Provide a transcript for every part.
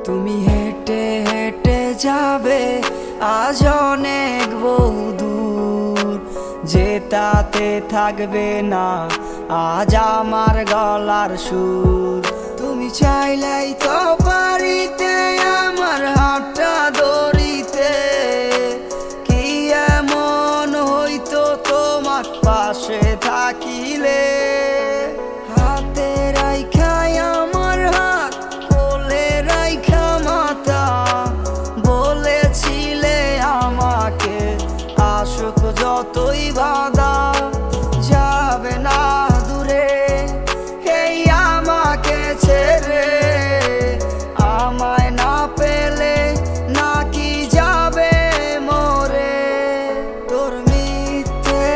তুমি হেঁটে হেঁটে যাবে আজ অনেক বহুদূর, যেটাতে থাকবে না আজ আমার গলার সুর। তুমি চাইলেই তো পারিতে আমার হাতটা ধরিতে, কি এমন হইতো তোমার পাশে থাকিলে। হাতে রাইখাই আমার হাত, কোলে রাইখা মাথা, বলেছিলে আমাকে আশুক যতই বাধা যাবে না দূরে এই আমাকে ছেড়ে। আমায় না পেলে নাকি যাবে মরে। তোর মিথ্যে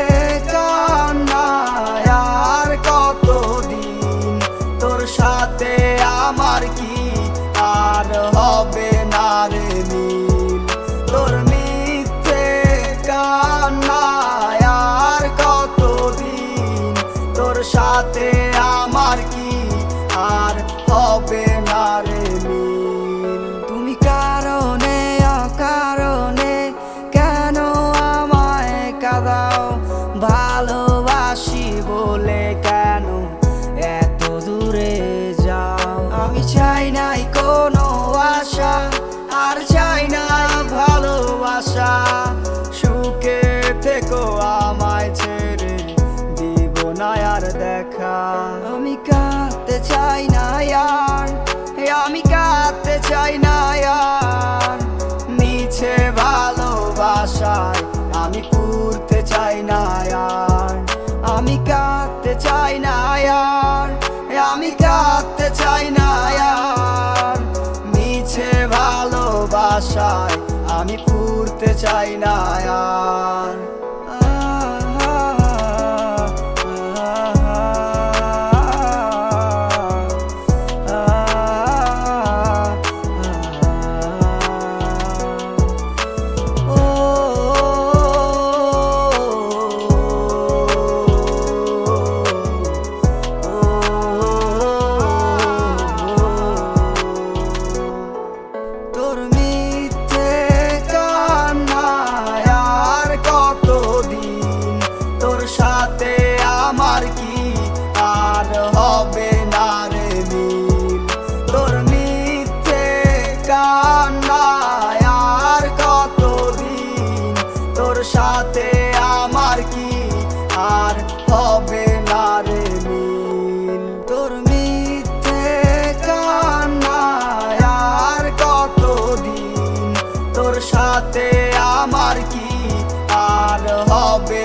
কান্নায় আর কতদিন, তোর সাথে আমার কি আর হবে না রে মিল। তোর মিথ্যে কান্নায় আর কতদিন, তোর সাথে আমার কি আর হবে না রে মিল। তুমি কারণে অকারণে কেন আমায় কাঁদাও, ভালোবাসি বলে কেন এত দূরে যাও। আমি চাই নাই কোনো আশা, আর চাই না ভালোবাসা, সুখে থেকো আমায় ছেড়ে দিব না আর দেখা। আমি কাঁদতে চাই না আর, আমি কাঁদতে চাই না আর, মিছে ভালোবাসায় আমি পুরতে চাই না আর। আমি কাঁদতে চাই না আর, আমি কাঁদতে চাই না আর, মিছে ভালোবাসায় আমি পুরতে চাই না আর। তোর মিথ্যে কান্নায় আর কতদিন, তোর সাথে আমার কি আর হবে না রে মিল। তোর মিথ্যে কান্নায় আর কতদিন, তোর সাথে আমার কি আর হবে না রে মিল। তোর মিথ্যে কান্নায় আর কতদিন, তোর সাথে আমার কি আর হবে